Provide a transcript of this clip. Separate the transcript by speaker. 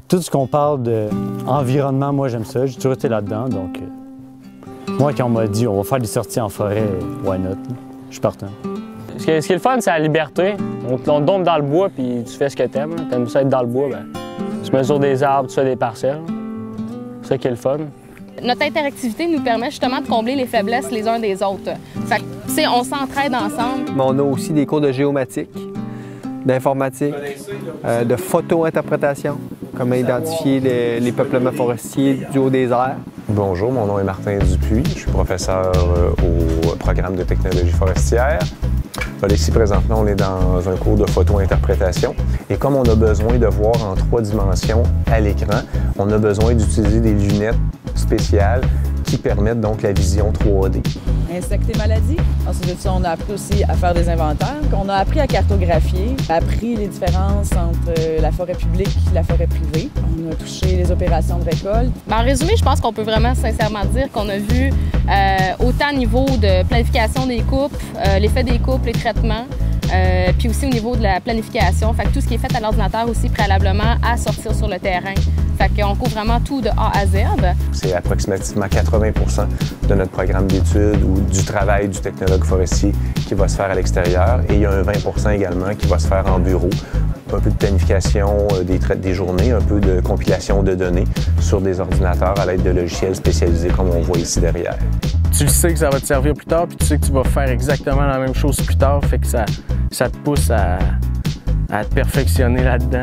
Speaker 1: Tout ce qu'on parle d'environnement, moi j'aime ça, j'ai toujours été là-dedans, donc moi quand on m'a dit on va faire des sorties en forêt, why not? Je suis partant.
Speaker 2: Ce qui est le fun, c'est la liberté. On te dompe dans le bois puis tu fais ce que t'aimes. T'aimes ça être dans le bois, ben, tu mesures des arbres, tu fais des parcelles. C'est ça qui est le fun.
Speaker 3: Notre interactivité nous permet justement de combler les faiblesses les uns des autres. Fait que, on s'entraide ensemble.
Speaker 4: Mais on a aussi des cours de géomatique, d'informatique, de photo-interprétation, comment identifier les peuplements forestiers du haut des airs.
Speaker 5: Bonjour, mon nom est Martin Dupuis, je suis professeur au programme de technologie forestière. Ici, présentement, on est dans un cours de photo-interprétation. Et comme on a besoin de voir en 3 dimensions à l'écran, on a besoin d'utiliser des lunettes spéciales qui permettent donc la vision 3D.
Speaker 6: Insectes et maladies. Ensuite de ça, on a appris aussi à faire des inventaires. On a appris à cartographier, appris les différences entre la forêt publique et la forêt privée. On a touché les opérations de récolte.
Speaker 3: En résumé, je pense qu'on peut vraiment sincèrement dire qu'on a vu autant au niveau de planification des coupes, l'effet des coupes, les traitements, puis aussi au niveau de la planification. Fait que tout ce qui est fait à l'ordinateur aussi préalablement à sortir sur le terrain. Fait qu'on couvre vraiment tout de A à Z.
Speaker 5: C'est approximativement 80% de notre programme d'études ou du travail du technologue forestier qui va se faire à l'extérieur. Et il y a un 20% également qui va se faire en bureau. Un peu de planification des journées, un peu de compilation de données sur des ordinateurs à l'aide de logiciels spécialisés comme on voit ici derrière.
Speaker 2: Tu le sais que ça va te servir plus tard, puis tu sais que tu vas faire exactement la même chose plus tard, fait que ça te pousse à te perfectionner là-dedans.